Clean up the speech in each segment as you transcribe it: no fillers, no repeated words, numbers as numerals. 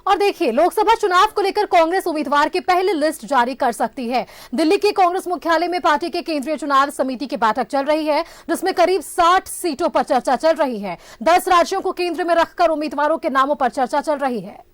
और देखिए, लोकसभा चुनाव को लेकर कांग्रेस उम्मीदवार की पहली लिस्ट जारी कर सकती है। दिल्ली के कांग्रेस मुख्यालय में पार्टी के केंद्रीय चुनाव समिति की बैठक चल रही है, जिसमें करीब 60 सीटों पर चर्चा चल रही है। 10 राज्यों को केंद्र में रखकर उम्मीदवारों के नामों पर चर्चा चल रही है।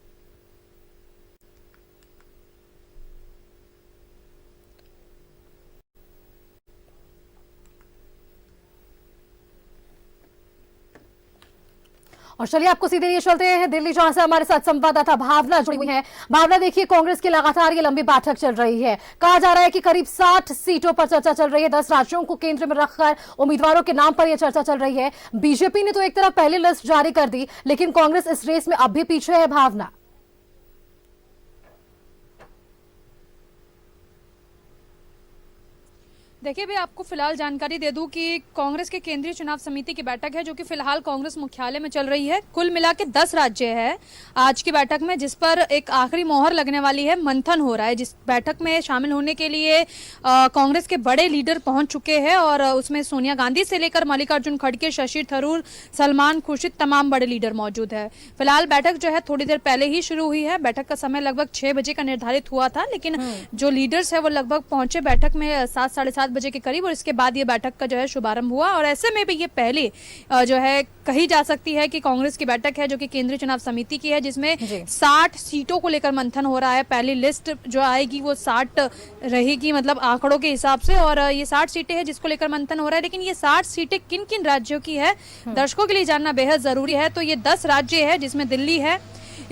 और चलिए आपको सीधे ये चलते हैं दिल्ली, जहां से हमारे साथ संवाददाता भावना जुड़ी हुई है। भावना, देखिए, कांग्रेस की लगातार ये लंबी बैठक चल रही है। कहा जा रहा है कि करीब 60 सीटों पर चर्चा चल रही है। 10 राज्यों को केंद्र में रखकर उम्मीदवारों के नाम पर यह चर्चा चल रही है। बीजेपी ने तो एक तरफ पहली लिस्ट जारी कर दी, लेकिन कांग्रेस इस रेस में अब भी पीछे है। भावना, देखिए, भी आपको फिलहाल जानकारी दे दूं कि कांग्रेस के केंद्रीय चुनाव समिति की बैठक है, जो कि फिलहाल कांग्रेस मुख्यालय में चल रही है। कुल मिला के 10 राज्य है आज की बैठक में, जिस पर एक आखिरी मोहर लगने वाली है। मंथन हो रहा है। जिस बैठक में शामिल होने के लिए कांग्रेस के बड़े लीडर पहुंच चुके हैं, और उसमें सोनिया गांधी से लेकर मल्लिकार्जुन खड़गे, शशि थरूर, सलमान खुर्शीद, तमाम बड़े लीडर मौजूद है। फिलहाल बैठक जो है थोड़ी देर पहले ही शुरू हुई है। बैठक का समय लगभग 6 बजे का निर्धारित हुआ था, लेकिन जो लीडर्स है वो लगभग पहुंचे बैठक में 7 साढ़े 7 बजे के करीब, और इसके बाद ये बैठक का जो है शुभारंभ हुआ। और ऐसे में भी ये पहले जो है कही जा सकती है कि कांग्रेस की बैठक है, जो कि केंद्रीय चुनाव समिति की है, जिसमें 60 सीटों को लेकर मंथन हो रहा है। पहली लिस्ट जो आएगी वो 60 रहेगी, मतलब आंकड़ों के हिसाब से, और ये 60 सीटें हैं जिसको लेकर मंथन हो रहा है। लेकिन ये 60 सीटें किन किन राज्यों की है, दर्शकों के लिए जानना बेहद जरूरी है। तो ये 10 राज्य है, जिसमें दिल्ली है,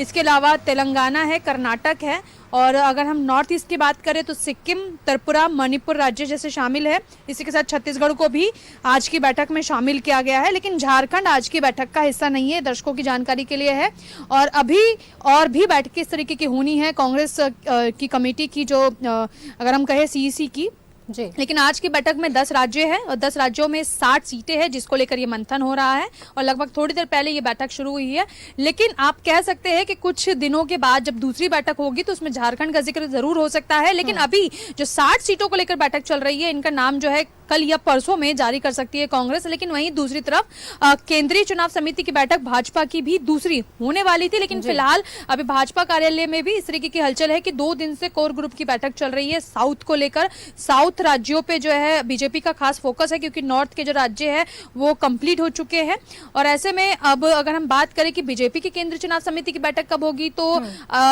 इसके अलावा तेलंगाना है, कर्नाटक है, और अगर हम नॉर्थ ईस्ट की बात करें तो सिक्किम, त्रिपुरा, मणिपुर राज्य जैसे शामिल है। इसी के साथ छत्तीसगढ़ को भी आज की बैठक में शामिल किया गया है, लेकिन झारखंड आज की बैठक का हिस्सा नहीं है, दर्शकों की जानकारी के लिए है। और अभी और भी बैठकें इस तरीके की होनी है कांग्रेस की कमेटी की, जो अगर हम कहें सीईसी की जी। लेकिन आज की बैठक में 10 राज्य है, और 10 राज्यों में 60 सीटें हैं, जिसको लेकर ये मंथन हो रहा है। और लगभग थोड़ी देर पहले ये बैठक शुरू हुई है। लेकिन आप कह सकते हैं कि कुछ दिनों के बाद जब दूसरी बैठक होगी तो उसमें झारखंड का जिक्र जरूर हो सकता है। लेकिन अभी जो 60 सीटों को लेकर बैठक चल रही है, इनका नाम जो है कल या परसों में जारी कर सकती है कांग्रेस। लेकिन वहीं दूसरी तरफ केंद्रीय चुनाव समिति की बैठक भाजपा की भी दूसरी होने वाली थी, लेकिन फिलहाल अभी भाजपा कार्यालय में भी इस तरीके की हलचल है कि 2 दिन से कोर ग्रुप की बैठक चल रही है साउथ को लेकर। साउथ राज्यों पे जो है बीजेपी का खास फोकस है, क्योंकि नॉर्थ के जो राज्य है वो कंप्लीट हो चुके हैं। और ऐसे में अब अगर हम बात करें कि बीजेपी की केंद्रीय चुनाव समिति की बैठक कब होगी, तो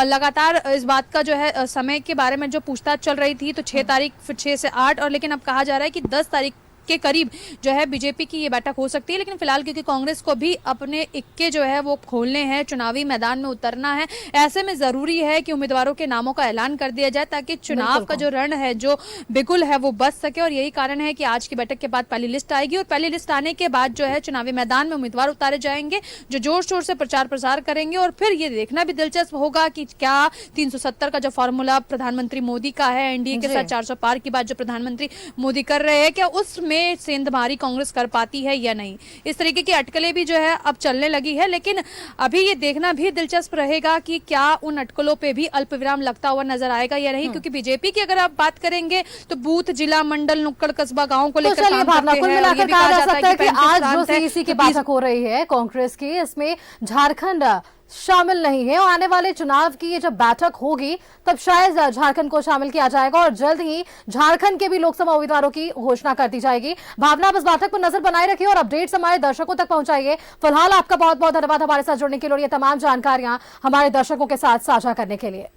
लगातार इस बात का जो है समय के बारे में जो पूछताछ चल रही थी, तो 6 तारीख, फिर 6 से 8, और लेकिन अब कहा जा रहा है कि 10 तारीख के करीब जो है बीजेपी की ये बैठक हो सकती है। लेकिन फिलहाल क्योंकि कांग्रेस को भी अपने इक्के जो है वो खोलने हैं, चुनावी मैदान में उतरना है, ऐसे में जरूरी है कि उम्मीदवारों के नामों का ऐलान कर दिया जाए, ताकि चुनाव का जो रण है, जो बिगुल है, वो बच सके। और यही कारण है कि आज की बैठक के बाद पहली लिस्ट आएगी, और पहली लिस्ट आने के बाद जो है चुनावी मैदान में उम्मीदवार उतारे जाएंगे, जो जोर शोर से प्रचार प्रसार करेंगे। और फिर ये देखना भी दिलचस्प होगा कि क्या 370 का जो फॉर्मूला प्रधानमंत्री मोदी का है, एनडीए के साथ 400 पार की बात जो प्रधानमंत्री मोदी कर रहे हैं, क्या उसमें सेंधमारी कांग्रेस कर पाती है या नहीं। इस तरीके की अटकलें भी जो है अब चलने लगी है। लेकिन अभी ये देखना भी दिलचस्प रहेगा कि क्या उन अटकलों पे भी अल्पविराम लगता हुआ नजर आएगा या नहीं, क्योंकि बीजेपी की अगर आप बात करेंगे तो बूथ, जिला, मंडल, नुक्कड़, कस्बा, गांव को लेकर काम करते हैं। कुल मिलाकर कहा जा सकता है कि आज जो सीईसी की बैठक हो रही है कांग्रेस की, इसमें झारखंड शामिल नहीं है, और आने वाले चुनाव की ये जब बैठक होगी तब शायद झारखंड को शामिल किया जाएगा, और जल्द ही झारखंड के भी लोकसभा उम्मीदवारों की घोषणा कर दी जाएगी। भावना, बस बैठक पर नजर बनाए रखिए और अपडेट्स हमारे दर्शकों तक पहुंचाइए। फिलहाल आपका बहुत बहुत धन्यवाद हमारे साथ जुड़ने के लिए, ये तमाम जानकारियां हमारे दर्शकों के साथ साझा करने के लिए।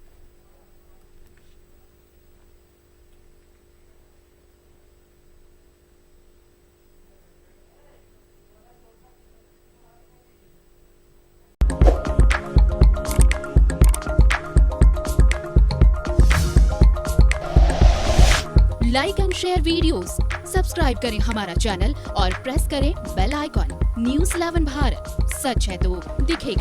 Like and share videos, subscribe करें हमारा चैनल और प्रेस करें बेल आइकॉन। न्यूज़ 11 भारत, सच है तो दिखेगा।